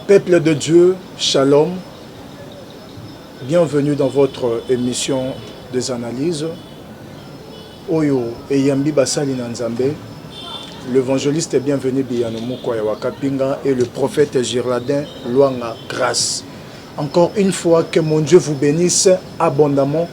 Peuple de Dieu, shalom. Bienvenue dans votre émission des analyses. Oyo Eyambi Basali Nanzambe, l'évangéliste est bienvenu Biyano Mukwaya Wakapinga et le prophète Girladin Luanga Grâce. Encore une fois, que mon Dieu vous bénisse abondamment.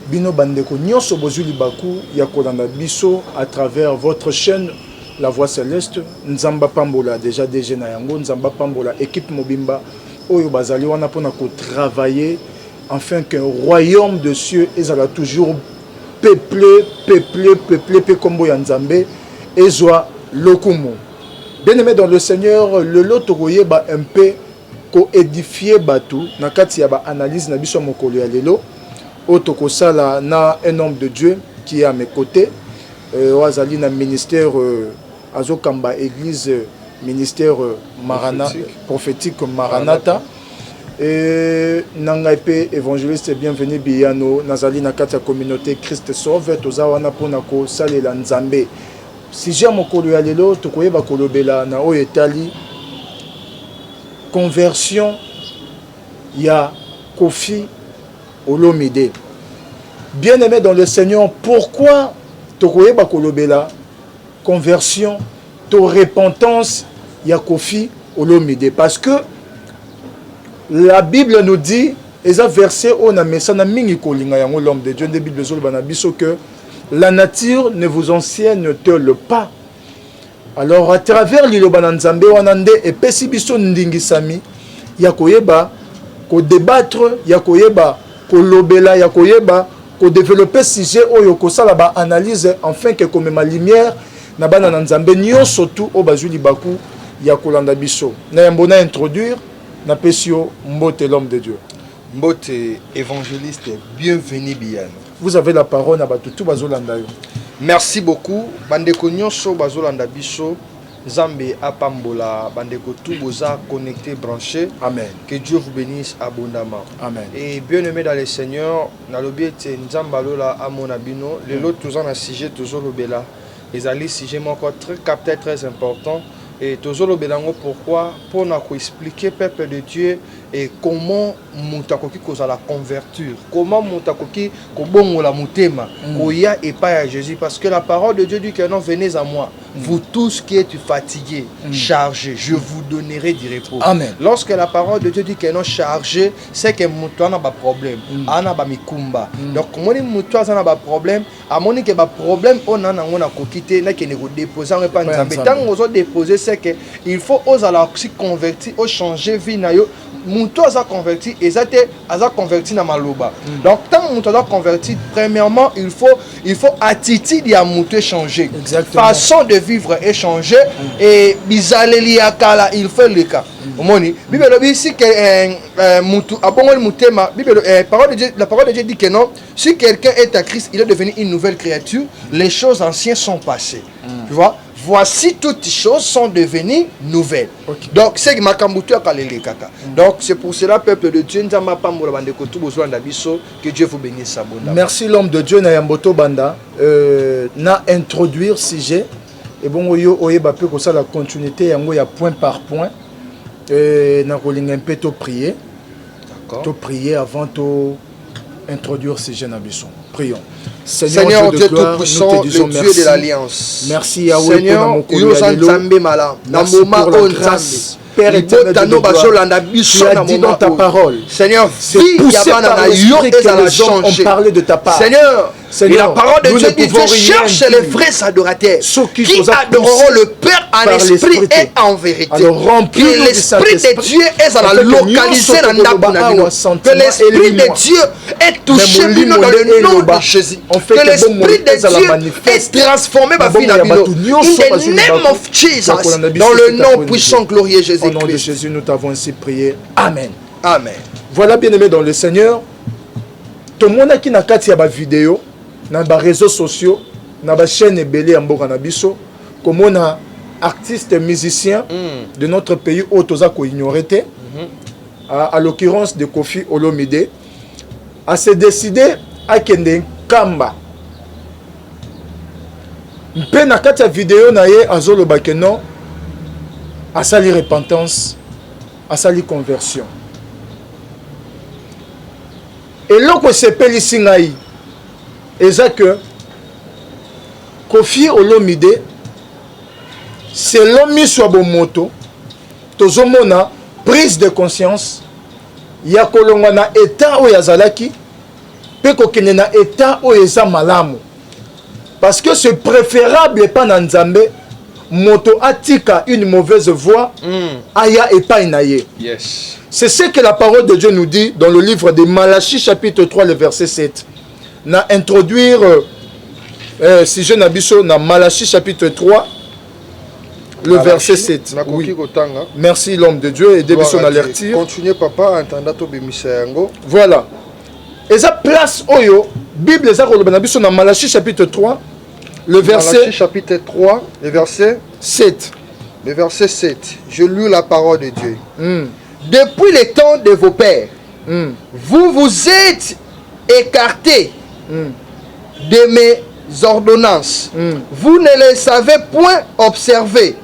Bino Bandeko Nyonso Bozuli Baku Yakolanda Biso à travers votre chaîne La Voix Céleste. Nzamba Pambola, déjà déjà Nayango, Nzamba Pambola, équipe Mobimba, Oyo Bazali, on a pour travailler afin qu'un royaume de cieux est toujours peuplé, Pekombo Yanzambe, et Zoa Lokumo. Bien-aimé dans le Seigneur, le lot ba un peu édifié Batou, Nakati Yaba analyse Nabiso Mokolo Yalelo, Otoko Sala na un homme de Dieu qui est à mes côtés, Oazali na ministère Azokamba Église, ministère prophétique Maranatha. Et Nangaipe évangéliste bienvenue Biyano Nazali Nakata communauté Christ sauve Tozawana Ponako Salela Nzambe. Si j'ai mon kolo yalelo tokoye ba kolobela na o etali conversion ya Kofi Olomide. Bien-aimé dans le Seigneur, pourquoi tokoye ba kolobela conversion to repentance ya Kofi Olomide? Parce que la Bible nous dit, et un verset on a mis ça na mingi kolinga yango l'homme de Dieu, de Bible zol bana biso que la nature ne vous ancienne-t-elle pas. Alors à travers l'ilobana nzambe wanande et pesi biso ndingisami yakoyeba ko débattre yakoyeba ko lobela yakoyeba ko développer sujet oyo ko sala ba analyse afin que comme ma lumière na bana nzambe nyo surtout au bazuli baku yakolanda biso na yambona introduire na pesio Mbote l'homme de Dieu. Mbote évangéliste, bienvenue Biyano. Vous avez la parole à Batutu Bazolanda. Merci beaucoup. Bandeko nyonso Bazolanda biso. Zambé apambola bandeko tout boza connecté branché. Amen. Que Dieu vous bénisse abondamment. Amen. Et bien-aimé dans le Seigneur, na lobiete nzambalola amona bino, le lot tous en un sujet toujours lobela. Les alliés sujet encore très capté très important. Et toujours belango pourquoi pour nous expliquer peuple de Dieu et comment mutakoki koza la convertir, comment mutakoki kobongo la mutema koya et pas à Jésus, parce que la parole de Dieu dit que non, venez à moi vous tous qui êtes fatigués, chargés, je vous donnerai du repos. Amen. Lorsque la parole de Dieu dit que non chargé, c'est que mutua n'a pas problème, ana ba mikumba. Donc comment mutua n'a pas problème, à mon que ba problème on a kokité na que ne déposer en pas nzambe. Tant on déposer c'est que il faut oser la aussi convertir, au changer vie na yo. Mutua a converti et ça a converti na maloba. Donc tant mutua a converti, premièrement il faut attitude à mutua changer. Exactement. Façon de vivre et changer et bizaleli akala il faut le cas. Omoni Bible ici que mutu abongol mutema Bible parole de Dieu, la parole de Dieu dit que non, si quelqu'un est à Christ, il est devenu une nouvelle créature, les choses anciennes sont passées. Tu vois? Voici toutes choses sont devenues nouvelles. Okay. Donc c'est makambutu akalele kaka. Donc c'est pour cela peuple de Dieu nzamba pambola bandeko tout besoin d'abiso, que Dieu vous bénisse abondamment. Merci l'homme de Dieu na yamboto banda na introduire sujet et bon yo oyeba pe ko ça la continuité yango ya point par point na kolinga un peu to prier. D'accord. To prier avant to introduire sujet na biso. Prions. Seigneur Dieu Tout-Puissant, le Dieu de l'Alliance. Merci à vous. Seigneur, pour la grâce. Père éternel de gloire, tu as dit dans ta parole, Seigneur, c'est poussé par l'esprit que les hommes ont parlé de ta part. Seigneur, et la parole de Dieu dit, Dieu cherche les vrais adorateurs qui adoreront le Père en esprit et en vérité. Que l'esprit de Dieu est à la localiser dans la que l'esprit de Dieu est touché dans le nom de Jésus. Que l'esprit de Dieu est transformé par vie. In the name of Jesus, dans le nom puissant glorieux Jésus. Au nom de Jésus, nous t'avons ainsi prié. Amen. Amen. Voilà, bien-aimé dans le Seigneur. Tout le monde qui n'a qu'à tirer ma vidéo, dans les réseaux sociaux, dans la chaîne Ebele Amboka Nabiso, comme on a artistes musiciens de notre pays, Otoza ko ignoré, à l'occurrence de Kofi Olomide, a se décidé à Kende Kamba. Mpe na vidéo na ye azolo bakeno à sali repentance asali conversion. Et loko sepeli singai eza que Kofi Olomide selon miso bomoto tozomona prise de conscience ya kolonga na état oyo azalaki pe kokende na état oyo eza malamu parce que c'est préférable pas na Nzambe moto atika une mauvaise voie aya epai na ye. Yes. C'est ce que la parole de Dieu nous dit dans le livre de Malachie chapitre 3 le verset 7. Na introduire si je n'abisso na Malachie chapitre 3 le verset 7. Oui. Merci l'homme de Dieu et débisso na lertir. Continuez papa entenda to bimisa yango. Voilà. Et ça place oyo Bible eza ko na biso na Malachie chapitre 3 le verset Malachie chapitre 3 le verset 7. Le verset 7. Je lis la parole de Dieu. Depuis le temps de vos pères, vous vous êtes écartés de mes ordonnances. Vous ne les savez point observer.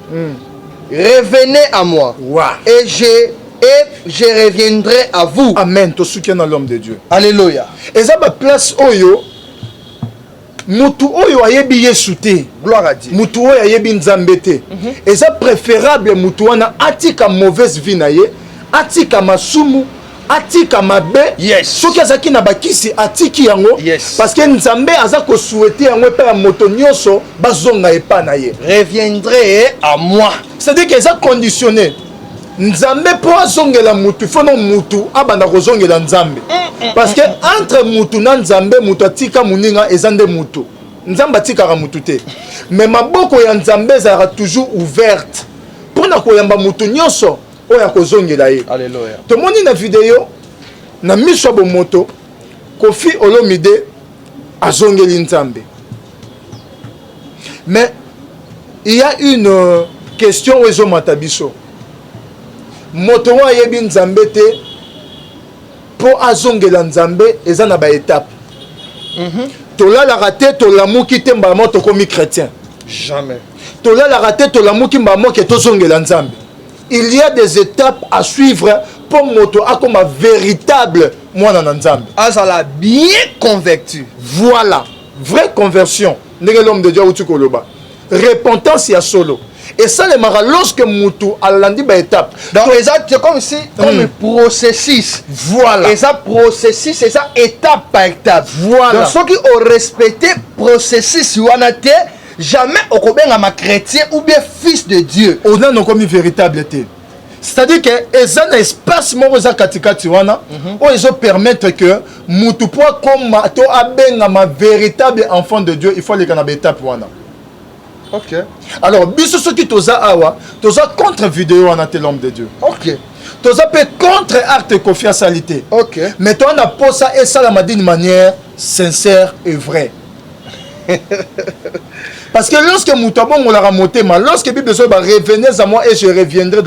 Revenez à moi. Wow. Et je reviendrai à vous. Amen. To soutien à l'homme de Dieu. Alléluia. Et ça place oyo mutu oyo ayebi Yesu te. Gloire à Dieu. Mutu oyo ayebi Nzambe te. Et ça préférable mutu wana atika mauvaise vie na ye, atika masumu, atika mabe. Yes. Soki azaki na bakisi atiki yango. Yes. Parce que Nzambe aza ko souhaiter yango pa ya moto nyonso bazonga epa na ye. Reviendrai à moi. C'est-à-dire que ça conditionné. Nzambe po azongela mutu fono mutu abanda kozongela Nzambe. Parce que entre mutu na Nzambe mutu atika muninga ezande mutu. Nzambe atika mutu te. Mais maboko ya Nzambe zara toujours ouverte. Pour na koyamba mutu nyonso oya kozongela ye. Alléluia. Tomoni na vidéo na miso bomoto Kofi Olomide azongeli Nzambe. Mais il y a une question où ezo matabiso. Moto wa yebi Nzambe te po azongela Nzambe eza na ba étape. Tolala raté tolamuki te mbamo to komi chrétien. Jamais. Tolala raté tolamuki mbamo ke tozongela Nzambe. Il y a des étapes à suivre pour moto a comme un véritable mwana na Nzambe. Azala bien converti. Voilà, vraie conversion. Ndenge l'homme de Dieu ou tu koloba. Repentance ya solo. Et ça les mara lorsque mutu alandi ba étape. Donc c'est comme si comme un processus. Voilà. Et ça processus c'est ça étape par étape. Voilà. Donc ceux qui ont respecté processus wana te jamais okobenga ma chrétien ou bien fils de Dieu. On a non comme véritable té. C'est-à-dire que eza na espace mo za katikati wana o ezo permettre que mutu po comme to abenga ma véritable enfant de Dieu, il faut les kana ba étape wana. Ok. Alors, biso soki toza awa, toza contre vidéo en ate l'homme de Dieu. Ok. Toza pe contre acte confiance-alité. Ok. Mais toi on a posé ça et ça la d'une manière sincère et vraie. Parce que lorsque Moutabon on l'a ramonté, lorsque la Bible dit revenez à moi et je reviendrai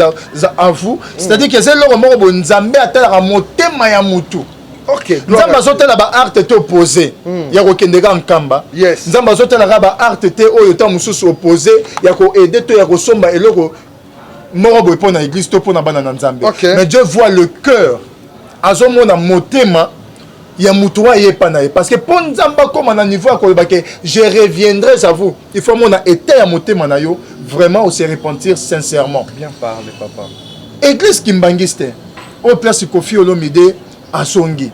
à vous, c'est-à-dire que c'est le mot Nzambe a tel ramonté maya mutu. Ok. Nzambe azotela ba arte te opposé. Ya ko kendeka nkamba. Yes. Nzambe azotela ba arte te oyo ta mususu opposé, ya ko aider to ya ko somba eloko moko boy pona église to pona bana na Nzambe. Okay. Mais Dieu voit le cœur. Azomona motema ya mutu wa yepa na ye parce que pour Nzamba comme na niveau ya ko ke je reviendrai à vous. Il faut mona état ya motema na yo vraiment se repentir sincèrement. Bien parlé papa. Église Kimbangiste au place Kofi Olomide Asongi.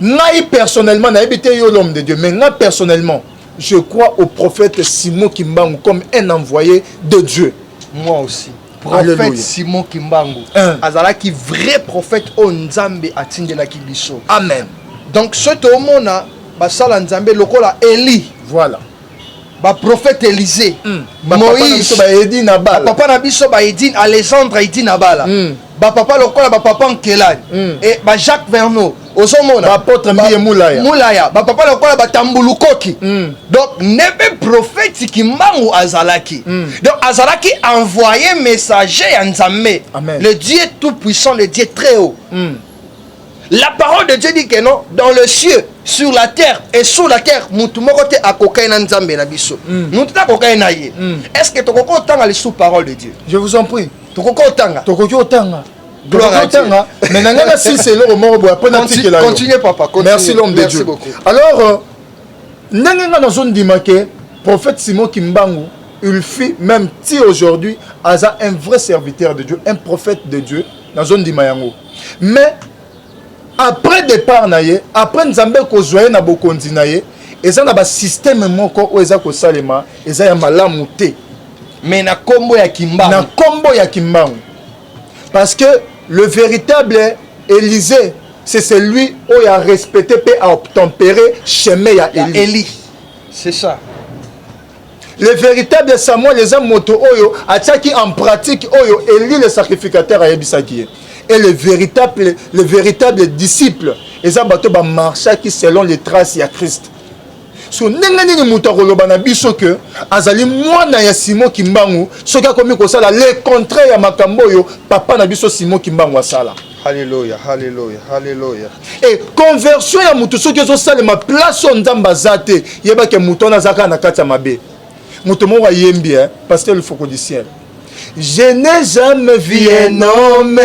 Naï personnellement, naï bité yo l'homme de Dieu, mais moi personnellement, je crois au prophète Simon Kimbangu comme un envoyé de Dieu. Moi aussi. Prophète Alléluia. Simon Kimbangu. Azala qui vrai prophète o Nzambe atindela ki biso. Amen. Donc ce tomona basala Nzambe lokola Eli. Voilà. Ba prophète Élisée. Moïse ba Edi na bala. Papa na biso ba Edi Alexandre Edi na bala. Ba papa lokola ba papa Nkelani. Et ba Jacques Verneau. Osomona ba apôtre Mbiye Moulaya. Moulaya ba papa lokola ba Tambulukoki. Donc nebe prophète Kimbangu azalaki. Donc azalaki envoyé messager à Nzambe. Le Dieu tout puissant, le Dieu très haut. La parole de Dieu dit que non, dans le ciel, sur la terre et sous la terre, mutu moko te akokai na Nzambe na biso. Mutu ta akokai na ye. Est-ce que tu comprends tant les sous parole de Dieu? Je vous en prie. Tokoki otanga. Mais nanga si c'est le moment où après continue papa. Merci l'homme de Dieu. Beaucoup. Alors nanga dans zone dimaké prophète Simon Kimbangu il fit même si aujourd'hui Aza un vrai serviteur de Dieu, un prophète de Dieu dans zone dimayango. Mais après départ naye, après Nzambe ko joye na bokonzi naye, eza na ba système moko o eza ko salema, eza ya malamu te. Mais na kombo ya Kimbangu. Na kombo ya Kimbangu. Parce que le véritable Élisée, c'est celui qui a respecté et a obtempéré chemin ya Élie. C'est ça. Le véritable Samuel, les hommes moto oyo, a tchaki en pratique oyo, Élie le sacrificateur a yebisaki. Et le véritable disciple, les hommes bateau ba marcha qui selon les traces ya Christ. So nengani muta koloba na biso que azali mwana ya Simon Kimbangu, soki akomi kosala le contraire ya makambo yo, papa na biso Simon Kimbangu asala. Alléluia, alléluia, alléluia. Et conversion ya mutu soki zo sala ma place on nzamba zate, yeba ke mutu na zaka na kati ya mabe. Mutu mo wa yembi pasteur le foko du ciel. Je n'ai jamais vu un homme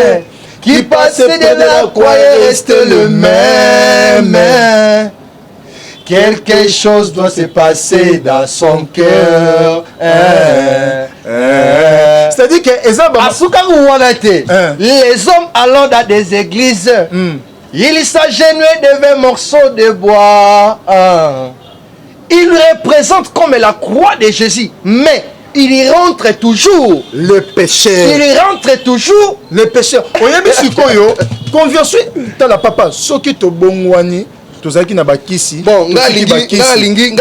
qui passe de la croix et reste le même. Quelque chose doit se passer dans son cœur. C'est-à-dire que les hommes allant dans des églises, ils s'agenouillent devant un morceau de bois. Ils représentent comme la croix de Jésus, mais il y rentre toujours le pécheur. Il y rentre toujours le pécheur. Oyebi sikoyo conversion tala papa soki to bongwani tozaki na bakisi bon ngalingi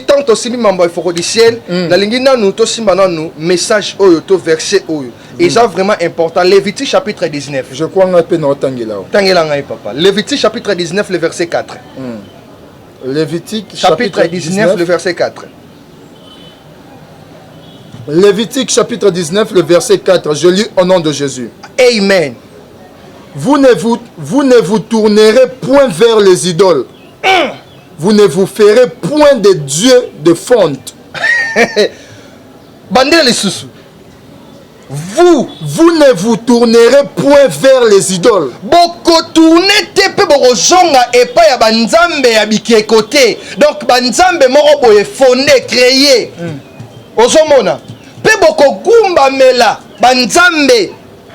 tant to simbi mambo il faut du ciel na lingi nanu to simba nanu message oyo to verset oyo et ça vraiment important. Lévitique chapitre 19. Je crois nga pe na tangela ngai papa. Lévitique chapitre 19 le verset 4. Lévitique chapitre 19 le verset 4. Lévitique chapitre 19 le verset 4. Je lis au nom de Jésus. Amen. Vous ne vous tournerez point vers les idoles. Vous ne vous ferez point de dieux de fonte. Vous ne vous tournerez point vers les idoles. Donc banzambe moko boye fondé créé. Ozomona. Pe boko gumba mela banzambe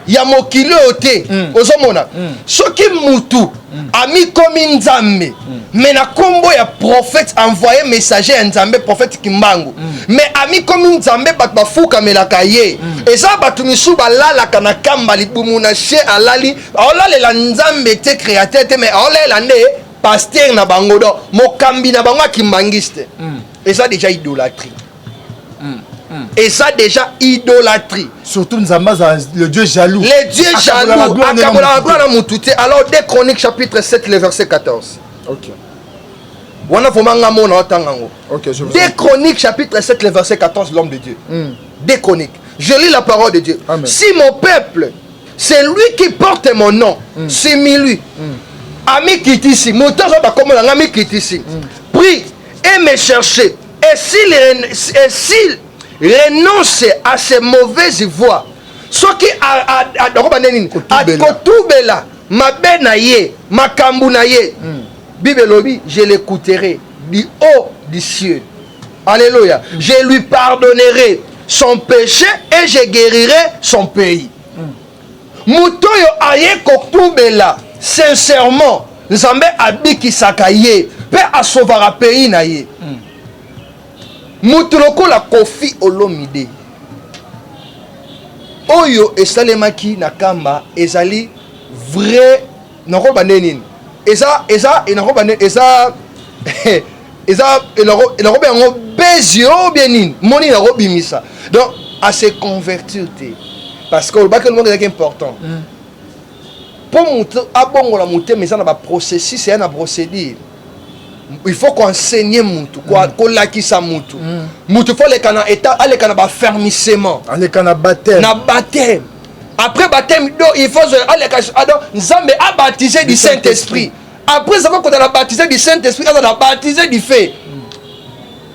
ya mokili ote ozomona soki mutu ami komi nzambe mais na kombo ya prophète envoyé messager ya nzambe prophète Kimbangu mais ami komi nzambe bato bafuka melaka ye eza bato misu balalaka na kamba libumu na che alali aolalela nzambe te créateur te mais aolela nde pasteur na bango do mokambi na bango akimbangiste eza déjà idolâtrie. Et ça déjà idolâtrie. Surtout le Dieu jaloux. Le Dieu jaloux. Alors 2 Chroniques chapitre 7 le verset 14. Ok. 2 Chroniques chapitre 7 le verset 14 l'homme de Dieu. 2 Chroniques. Je lis la parole de Dieu. Amen. Si mon peuple, c'est lui qui porte mon nom, c'est lui. Ami qui est ici. Prie et me chercher. Et s'il renonce à ses mauvaises voies, ce qui a kotubela mabe na ye makambu na ye Bible lobi je l'écouterai du haut du ciel. Alléluia. Je lui pardonnerai son péché et je guérirai son pays. Mutoyo aye kotubela sincèrement nzambe abikisaka ye pe asovara pays na ye. Mutuloko la Kofi Olomide oyo esalemaki na kamba ezali vrai nakoba neni eza yango bezio bien moni nakobimisa donc à se convertir parce que le bac le monde est important pour mutu abongola mutu mais ça na ba processus c'est un procédure. Il faut qu'on enseigne mutu qu'on lakisa mutu mutu faut les kana état aller kana ba fermissement aller kana baptême na baptême après baptême il faut aller kana nzambe a baptisé du Saint-Esprit après ça quand on a baptisé du Saint-Esprit on a baptisé du feu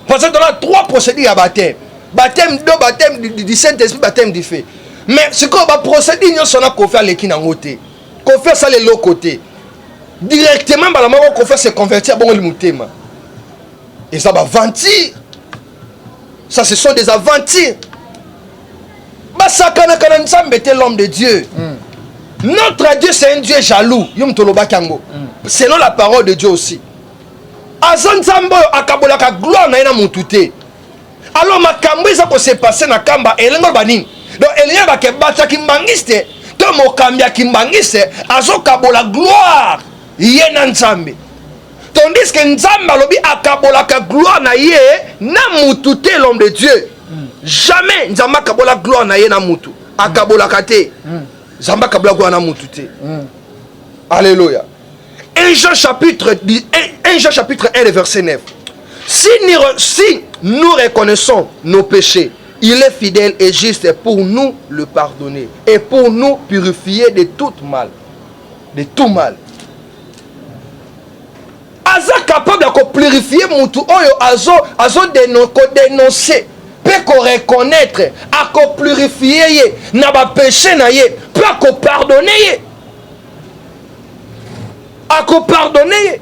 parce que dans la 3 procédures à baptême baptême d'eau, baptême du Saint-Esprit, baptême du feu. Mais ce qu'on va procéder, nous sommes qu'on fait les qui n'ont côté. Qu'on fait ça les l'autre côté. Directement, bah, la maman qu'on fait se convertir, bon, le moutema. Et ça va mentir. Ça, ce sont des aventures. Bah, ça, quand on était l'homme de Dieu. Notre Dieu, c'est un Dieu jaloux. Selon la parole de Dieu aussi. Azon Zambo, akabolaka gloire na ina mutute. Alors, ma kambo, ça peut se passer na kamba, et l'engo bani. Donc, il y a des bata qui mbangiste, to mo kambia qui mbangiste, azo kabola gloire, yé na nzambe. Tandis que nzamba lobi akabola ka gloire na yé, na mutute l'homme de Dieu. Jamais nzamba kabola gloire na yé na mutu. Akabola kate. Nzamba kabola gloire na mutute. Alléluia. 1 Jean chapitre 1 verset 9. Si nous reconnaissons nos péchés, il est fidèle et juste pour nous le pardonner et pour nous purifier de tout mal. De tout mal. Aza capable de purifier mon tout azo dénoncer, peut reconnaître, à purifier, n'a pas péché na yé, peut pardonner. À pardonner.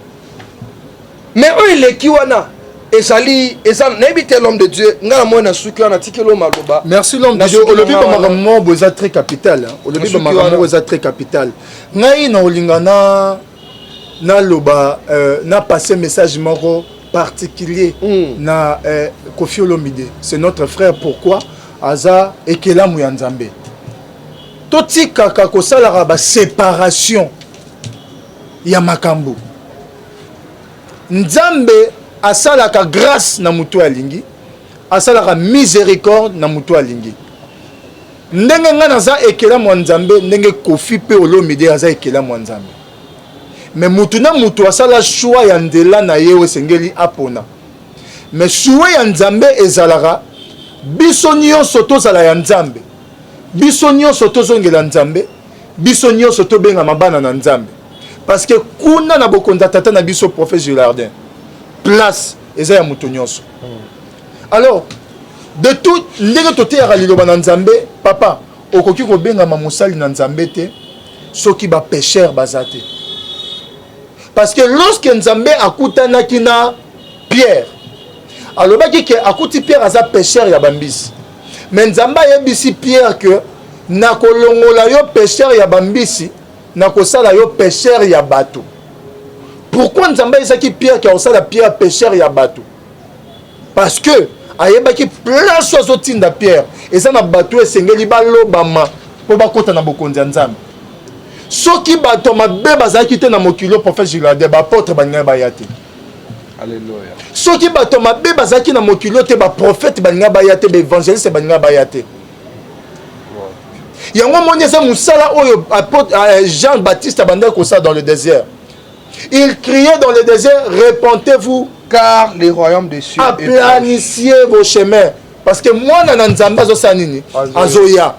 Mais eux, il est qui wana? Et ça n'habite l'homme de Dieu. Merci l'homme de Dieu. Au lebi bamamo boza très capital. Au lebi bamamo boza très capital. Ngai na olingana na loba na passer message moko particulier na Kofi Olomide. C'est notre frère. Pourquoi? Aza ekela mu ya Nzambe. Toti kaka ko sala ba séparation ya makambo. Nzambe asalaka grâce na mutu alingi, asalaka miséricorde na mutu alingi. Ndenge nga naza ekela mwa Nzambe, ndenge Kofi pe Olomide aza ekela mwa Nzambe. Mais mutu na mutu asala choix ya ndela na ye esengeli apona. Mais choix ya Nzambe ezalaka biso nyonso tozala ya Nzambe. Biso nyonso tozongela Nzambe, biso nyonso tobenga mabana na Nzambe. Parce que kuna na bokonza tata na biso prophète Gilardin. Place eza ya mutu nyonso. Alors de tout ndenge toté ya liloba na Nzambe, papa okoki ko benga mamusali na Nzambe te soki ba pécheur bazate. Parce que lorsque Nzambe akutanaki na Pierre, alors baki ke akuti Pierre aza pécheur ya bambisi. Mais Nzambe yebisi Pierre que na kolongola yo pécheur ya bambisi, na kosala yo pécheur ya bato. Pourquoi Nzambe ezaki Pierre qui a osala Pierre pécheur ya bato? Parce que ayebaki place ozo tinda Pierre eza na bato esengeli balobama po bakota na bokonzi ya Nzambe. Soki bato mabe bazaki te na mokilo prophète Gilardin ba apôtre baninga bayate. Alléluia. Soki bato mabe bazaki na mokilo te ba prophète baninga bayate, ba évangéliste baninga bayate. Yango moni eza musala oyo Jean-Baptiste abandaki kosala dans le désert. Il criait dans le désert, répentez-vous, car les royaumes des cieux aplanissez vos chemins. Parce que moi, na Nzambe azosanini, azoya.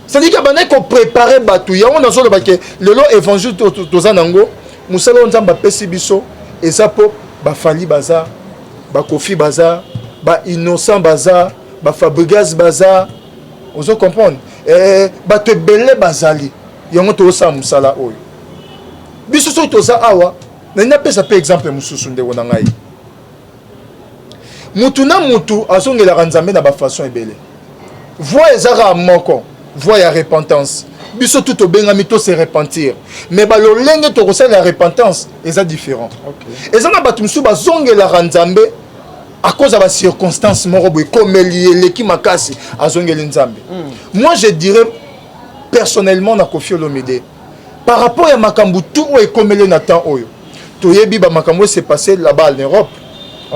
C'est-à-dire qu'il faut préparer batu. Il y a un ensemble de le lot évangile tozanango, musala Nzambe pesi biso, et ça pour ba Fali baza, ba Kofi baza, ba Innocent baza, ba Fabregas baza. Vous comprenez? Batu belé bazali. Yango tosa musala oyo. Biso so toza awa, na pesa pe exemple mususu nde wona ngai. Mutu na mutu azongela Nzambe na ba façon ebele. Voix ezara moko, voix ya repentance. Biso tout obenga mito se repentir. Mais ba lo lenge to kosala la repentance eza différent. OK. Ezana batu musu bazongela Nzambe à cause de la circonstance morobo comme l'équipe makasi azongela Nzambe. Moi je dirais personnellement na Kofi Olomide par rapport à makambu tout et comme le Nathan oyo. Toyebi ba makambu s'est passé là-bas en Europe.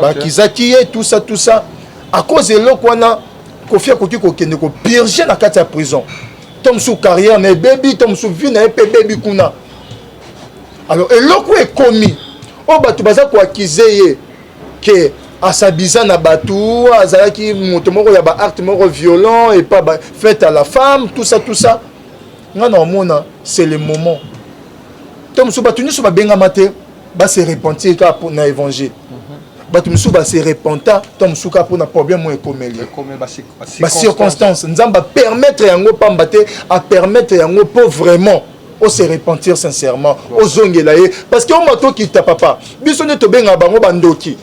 Ba kizaki tout ça à cause de l'okwana Kofi akoki ko kende ko purger na kati ya prison. Tom sous carrière mais baby tom sous vie na baby kuna. Alors eloko est commis. O batu baza ko accuser que asabiza na batu azalaki moto moko ya ba acte moko violent et pas fait à la femme tout ça. Non, c'est le moment. Tom sous batu ni sous ba benga maté ba se repentir ka pour na évangile. bato musu ba se repenta to musu ka pour na problème mo ekomeli ba circonstance nzamba permettre yango pamba te a permettre yango pour vraiment o se repentir sincèrement o zongela ye parce que o mato ki ta papa biso ne to benga bango bandoki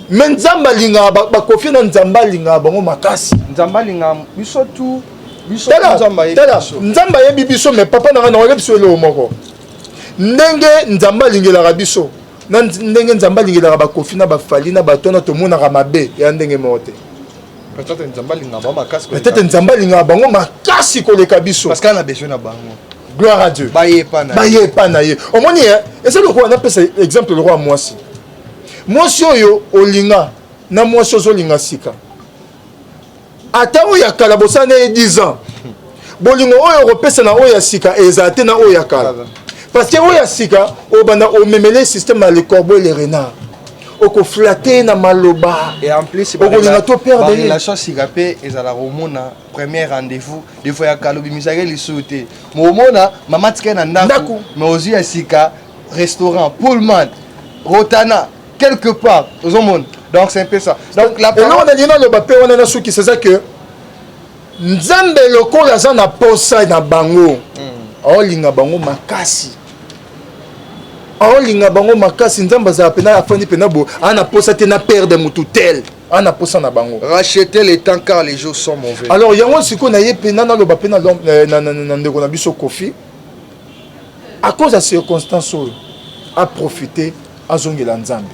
mais nzamba linga ba kofi na nzamba linga bango makasi nzamba linga biso tu biso nzamba yebi biso mais papa na na biso le moko ndenge nzamba lingela biso na ndenge nzamba lingela ba kofi na ba fali na ba tona to mona mabe ya ndenge mote peut-être nzamba linga ba makasi peut-être nzamba linga bango makasi ko leka biso parce qu'on a besoin na bango. Gloire à Dieu. Baye pa na ye. O moni hein, et c'est le roi on appelle cet exemple le roi Mwasi. Mwasi oyo olinga na mwasi ozo linga sika. Ata oya kala bosana 10 ans. Bolingo oyo repesa na oya sika ezate na oya kala. Parce que oya sika o bana o memele système les corbeaux et les renards. Oko flatter na maloba et en plus la relation sigapé ezala romona premier rendez-vous des fois ya kalobi misage li sauté momona mama tika na ndaku mais aussi ya sika restaurant Pullman Rotana quelque part aux monde donc c'est un peu ça donc la parole on a dit le bapé on a souki c'est ça que nzambe lokola za na posa na bango olinga bango makasi olinga bango makasi nzamba za pena afandi pena bo ana posa te na perdre mutu tel ana posa na bango racheter les temps car les jours sont mauvais. Alors yango siko na ye pena na lo ba pena na ndeko na biso Kofi à cause de circonstances a profité a zongela nzambe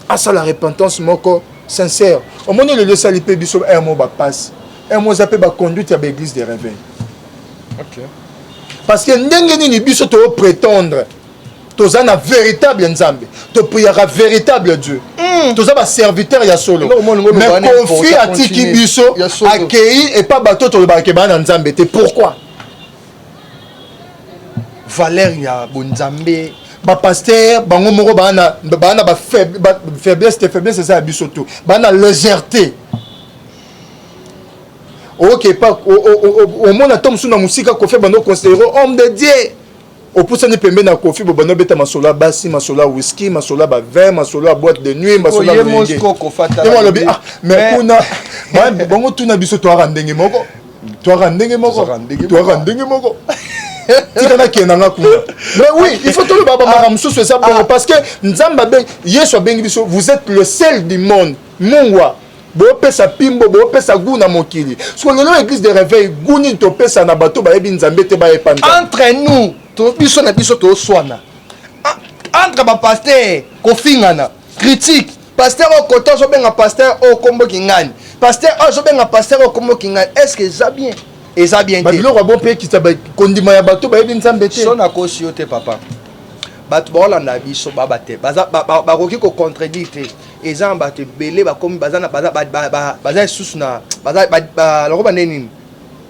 à ça la repentance moko sincère au moment le sali pe biso un mot ba passe un mot zape ba conduite à l'église des réveils. OK. Parce que ndenge nini biso to prétendre toza na véritable nzambe to priera véritable Dieu toza ba serviteur ya solo mais Kofi atiki biso accueilli et pas bato to ba ke ba na nzambe te pourquoi valeur ya bonzambe ba pasteur bango moko ba na ba faiblesse c'est ça biso tout ba na légèreté. OK pas au monde atom suna musika Kofi bando considérer homme de Dieu. Au pousse ni pembe na Kofi bo bano beta masola basi masola whisky masola ba vin masola boîte de nuit masola lenge mais kuna bango tuna biso to arandenge moko tika kena nga kuna mais oui il faut tout le baba maramso c'est ça parce que nzamba ben yeso bengi biso vous êtes le sel du monde mungwa bo pesa pimbo bo pesa guna mokili so lelo église de réveil guni to pesa na bato ba yebi nzambe te ba epanda entre nous to biso na biso to swana entre ba pasteur kofingana critique pasteur au côté so benga pasteur au kombo kingani pasteur so benga pasteur au kombo kingani est-ce que ça bien et ça bien ba biloko bon pe ki ta ba kondima ya bato ba yebi nzambe te so na kosi yote papa bato ba olanda biso ba bate ba koki ko contredire te ezan bato belé ba komi bazana baza sous na baza loko ba neni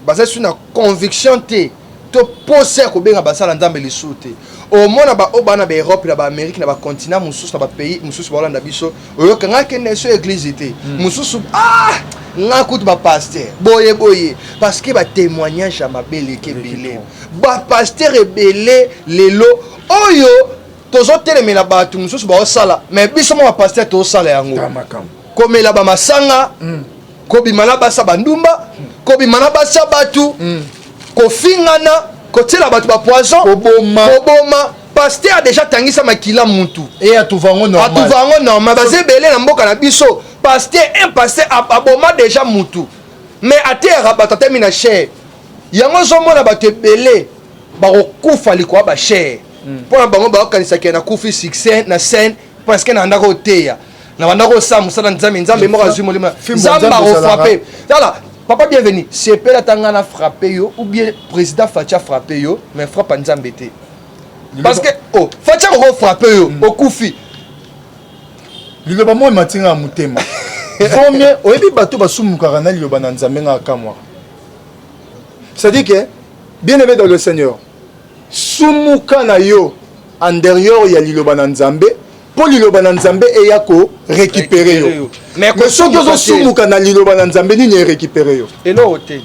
baza sous na conviction te to poser ko benga basala nzambe lisu te au mona ba obana ba Europe na ba Amérique na ba continent mususu na ba pays mususu ba olanda biso oyo kanga kende so église te mususu nga kutu ba pasteur boye parce que ba témoignage ya mabele ke belé ba pasteur ebelé lelo oyo tozo telemela bato mususu ba osala mais biso mo ba pasteur to osala yango komela ba masanga kobimana basa bandumba kobimana basa batu kofingana kotela bato ba poison koboma pasteur a déjà tangisa makila mutu et atuvango normal bazé belé na mboka na biso pasteur un pasteur aboma déjà mutu mais atera bato termina cher yango zo mona bato belé ba kokufa likwa ba cher pour bango ba kanisa ke na kufi succès na scène parce que na ndako teya na bandako sa musala nzambe mo azimo lima nzamba ro frapper voilà papa bienvenue c'est pas la tangana frapper yo ou bien président Fatia frapper yo mais frappe nzambe te parce que Fatia ko frapper yo okufi liloba mo matinga mutema premier oyebi bato basumukaka na liloba na nzambe nga kamwa c'est-à-dire que bien aimé dans le Seigneur sumuka na yo antérieur ya liloba na nzambe po liloba na nzambe eya ko récupérer yo mais soki ozosumuka na liloba na nzambe nini erécupérer yo elo te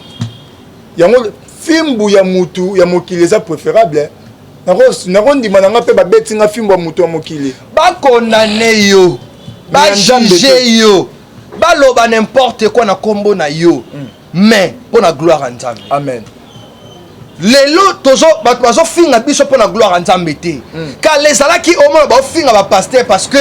yango fimbu ya mutu ya mokili eza préférable nakondima nanga mpe babetinga fimbu ya mutu ya mokili bakondane yo ba juger yo ba loba n'importe quoi na kombo na yo mais pour la gloire en Nzambe. Amen. Lelo tozo bazo finga biso pour la gloire en Nzambe te. Car les ala qui au moins ba finga ba pasteur parce que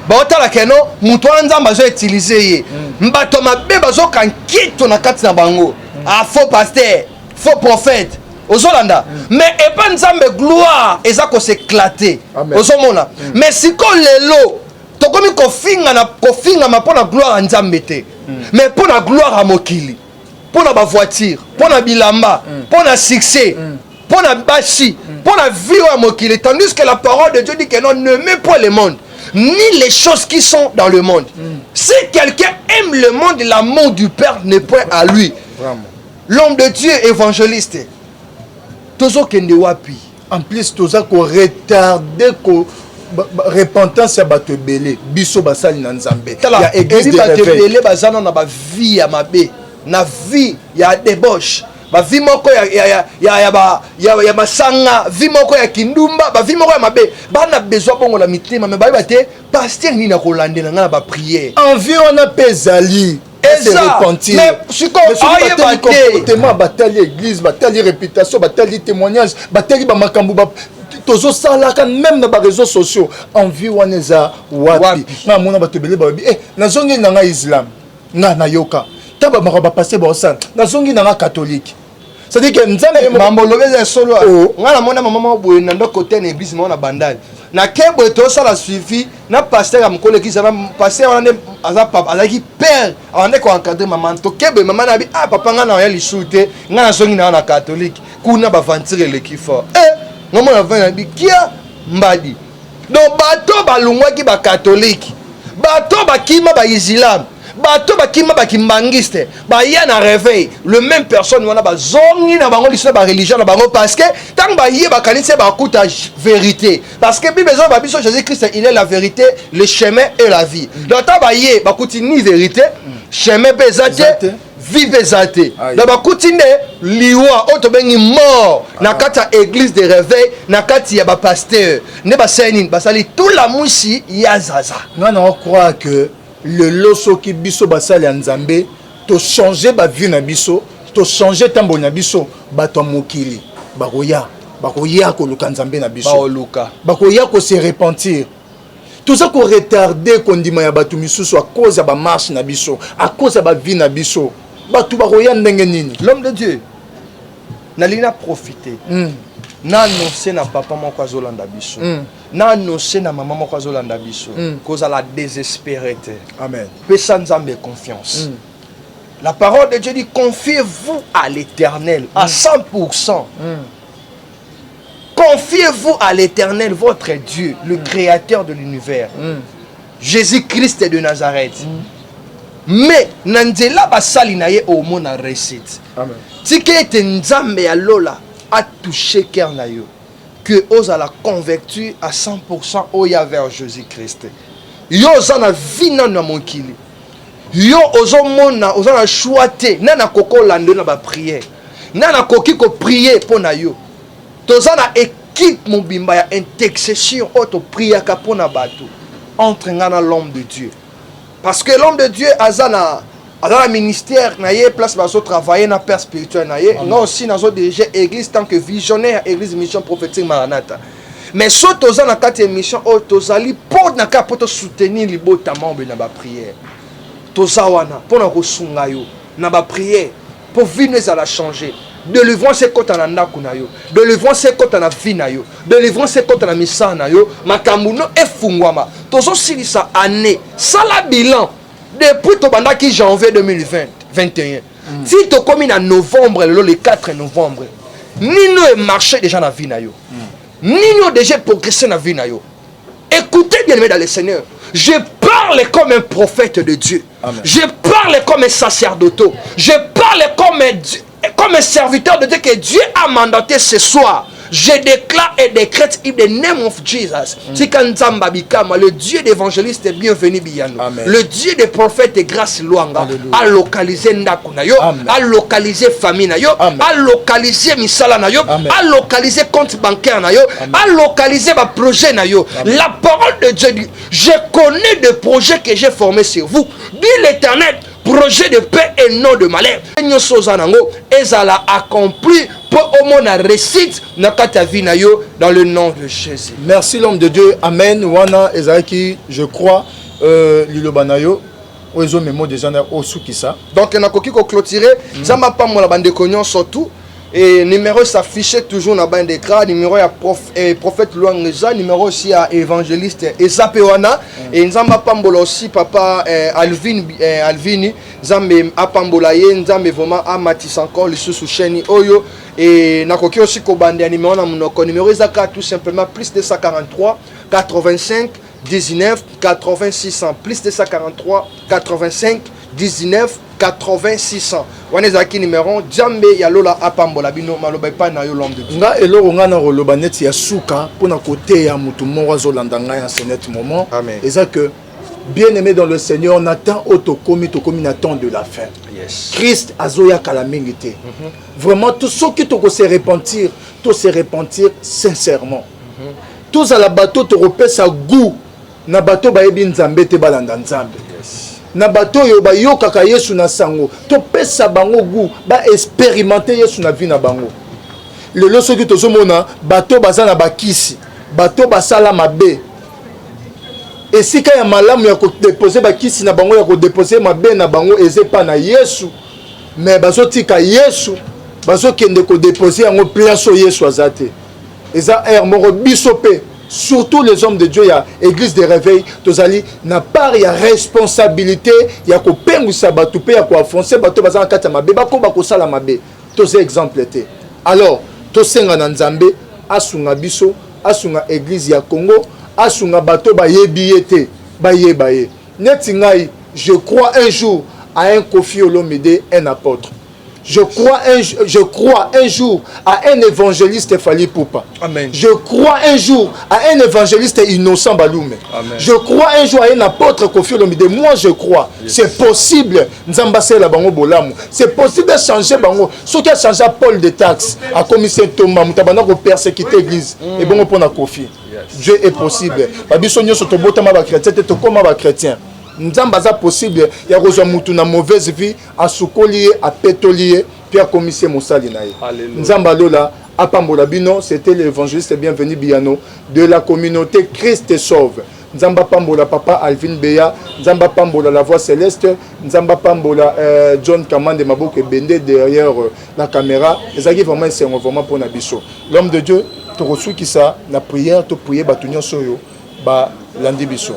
ba otala keno muto Nzambe bazo utiliser ye. Mbato mabe bazo kankito na kati na bango. Ah faux pasteur, faux prophète. Ozolanda mais et pas Nzambe gloire eza ko s'éclater. Ozomona mais si ko lelo tokomi ko finga ma pour la gloire en Nzambe te. Mais pour la gloire à mokili. Pour la voiture, pour la bilamba, pour le succès, pour la bashi, pour la vie à mokili. Tandis que la parole de Dieu dit que non, ne met pas le monde, ni les choses qui sont dans le monde. Si quelqu'un aime le monde, l'amour du Père n'est point à lui. L'homme de Dieu évangéliste. Tozo kende wapi. En plus, toza ko retarder ko repentance ya bato belé. Biso basali na Nzambe. Ya église de réveil. Bazana na ba vie ya mabe. Na vie ya débauche ba vie moko ya masanga vie moko ya kindumba ba vie moko ya mabe ba na besoin bongo la mitema mais ba te pasteur ni na kolandela nga na ba prière envie on a pesali se repentir mais siko aye ba comportement batali église batali réputation batali témoignage batali ba makambu ba tozo salaka même na ba réseaux sociaux envie on eza wapi na mona bato belé ba na zongi na nga islam na yoka taba mako ba passer ba osala na zongi na catholique c'est à dire que Nzambe mambo lobeza solo nga na mona mama boye na ndoko côté na église na bandali na kebo to sala suivi na pasteur amkole ki ça pasteur wana aza papa azaki père wana ko encadrer maman to kebo maman na bi ah papa nga na ya lisute nga na zongi na catholique kuna ba ventire le kifa ngamo na vana bi kia mbadi donc bato balungwa ki ba catholique bato bakima ba islam bato bakima bakimbangiste ba ya na réveil le même personne wana ba zongi na bango liso ba religion na bango parce que tant ba yé ba kanise ba kuta vérité parce que bible besoin ba biso Jésus Christ il est la vérité le chemin et la vie donc tant ba yé ba kuti ni vérité chemin bezate vie bezate donc ba kuti ne liwa auto bengi mort na kata église de réveil na kati ya ba pasteur ne ba seni ba sali tout la musi ya zaza non on croit que le loso qui biso basali ya Nzambe to changer ba vie na biso to changer tambo na biso bato mokili bakoya ko luka Nzambe na biso bakoya ko se repentir tout ça ko retarder kondima ya bato misusu à cause ya ba marche na biso à cause ya ba vie na biso bato bakoya ndenge nini l'homme de Dieu nalina profiter na annoncer na papa moko azolanda biso na annoncer na maman moko azolanda biso cause la désespérité amen pesa Nzambe confiance la parole de Dieu dit confiez-vous à l'Éternel à 100%. Confiez-vous à l'Éternel votre Dieu le créateur de l'univers Jésus-Christ de Nazareth mais nanzela basali na ye au mona réussite amen tikete Nzambe ya lola a touché cœur na yo que osa la convertir à 100% oya vers Jésus-Christ yo zana vina na mokili yo ozo mona oza na choité nana koko lande na ba prière nana koki ko prier pona yo toza na équipe mobimba ya intercession auto prier ka pona bato entre ngana l'homme de Dieu parce que l'homme de Dieu azana dans le ministère, na ye place baso travailler na père spirituel na ye, non aussi nazo diriger église tant que visionnaire église mission prophétique Maranatha. Mais surtout dans la quatre mission o tozali pour na ka poto soutenir libota membre na ba prière. Tozawana pour na kosunga yo na ba prière pour vivre ça la changer. Délivrance c'est quand on a kuna yo. Délivrance c'est quand on a vie na yo. Délivrance c'est quand on a misa na yo. Makambu no efungwama. Tozo silisa année, ça la bilan. Depuis Tobandaki janvier 2021, si tu as commis en novembre, le 4 novembre, Nino est marché déjà dans la vie. Nino déjà progressé dans la vie. Écoutez bien dans le Seigneur. Je parle comme un prophète de Dieu. Amen. Je parle comme un sacerdote. Je parle comme un serviteur de Dieu que Dieu a mandaté ce soir Je déclare et décrète in the name of Jesus. Le Dieu d'évangéliste est bienvenu Biyano. Le Dieu des prophètes et grâce Luanga a localisé Ndakunayo, a localisé famille Nayo, a localisé Misala Nayo, a localisé compte bancaire Nayo, a localisé ma projet Nayo. La parole de Dieu dit, je connais des projets que j'ai formés sur vous. Dit l'Éternel, projet de paix et non de malheur. Et a accompli pour au moins la récite dans le nom de Jésus. Merci l'homme de Dieu. Amen. Wana Ezaki, je crois, Lilobanayo. Donc, on a clôturé. Ça m'a pas mon la bande de cognon surtout. Et numéro s'affichait toujours dans la bande d'écran. Numéro à prophète Luangeza. Numéro aussi à évangéliste Esapewana. Et nous avons pambola aussi papa Alvini. Nzambe apambolaye nzambe vraiment amatisse encore le sous chaîne oyo. Et nous avons aussi kobande numéro na monoko. Numéro ezaka tout simplement plus 243 85 19 86 plus 243 85 19 86 wanezaki numéro Jambe ya lola apambola bino maloba pa na yo l'homme de Dieu nga eloko nga na roloba net ya suka pona côté ya mutu moko azolanda nga ya ce net moment. Amen. Et ça que bien aimé dans le Seigneur, on attend autocomi attend de la fin. Yes. Christ azoya kalamingité. Vraiment tout ce qui te se repentir, tout se repentir sincèrement. Tous à la bateau te repès à goût na bateau ba yebi nzambe te balanda nzambe. Na bateau yo ba yo kaka Yesu na sango to pesa bango goût ba expérimenter Yesu na vie na bango. Le loso ki tozo mona bateau baza na bakisi, bateau basala mabe. Et si ka ya malamu ya ko déposer bakisi na bango ya ko déposer mabe na bango eze pa na Yesu. Mais bazo tika Yesu, bazo kende ko déposer yango place o Yesu azate. Eza moko bisope. Surtout les hommes de Dieu, il y a l'église de réveil, tozali n'a pas ya responsabilité, il y a ko pengu sabatu pe ya ko afoncer bato bazana kata mabe bako bako sala mabe. Tous exemple été. Alors, to senga na Nzambe asunga biso, asunga église ya Congo, asunga bato ba yebiete, ba yebaye. Neti ngai, je crois un jour à un Kofi Olomide, un apôtre. Je crois un jour à un évangéliste Fali Poupa. Amen. Je crois un jour à un évangéliste Innocent Baloume. Amen. Je crois un jour à un apôtre Kofi Olomide. Moi je crois. Yes. C'est possible. C'est possible de changer bango. Ce qui a changé Paul de Taxe, a commissaire Thomas, Moutabana ko persécuter l'église. Et bon pour na Kofi. Dieu est possible. Babisonyo sotobota ma ba chrétien, te koma ba chrétien. Nzambaza possible ya kozwa mutu na mauvaise vie asukoli a pétolier puis a commissaire Moussali naye. Nzamba lola apambola bino, c'était l'évangéliste bienvenu Biyano de la communauté Christ sauve. Nzamba pambola papa Alvin Beya, Nzamba pambola la voix céleste, Nzamba pambola John Kamande Maboko Bende derrière la caméra. Ezaki vraiment c'est vraiment pour Nabiso. L'homme de Dieu te reçoit qui ça na prière te prier batunyo soyo ba landi biso.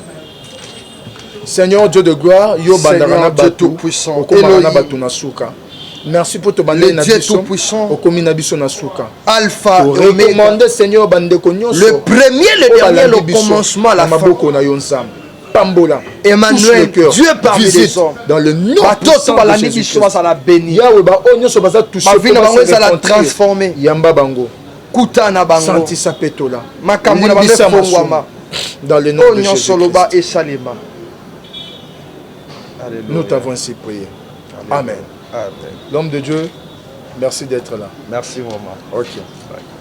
Seigneur Dieu de gloire, yo bandarana Dieu tout puissant, merci pour te bander na Dieu tout puissant, Alpha et Omega, Seigneur bandeko nyonso, le premier, le dernier, le commencement, la fin. Pambola, Emmanuel, Dieu parmi les hommes, dans le nom puissant de Jésus-Christ. Ça la béni. Yahweh ba onyo so baza toucher, ça la transformer. Yamba bango, Kutana bango, santi sapetola, makambo na bafongwama. Dans le nom de Jésus-Christ. Et Salima. Nous t'avons ainsi prié. Amen. Amen. L'homme de Dieu, merci d'être là. Merci, maman. Ok. Bye.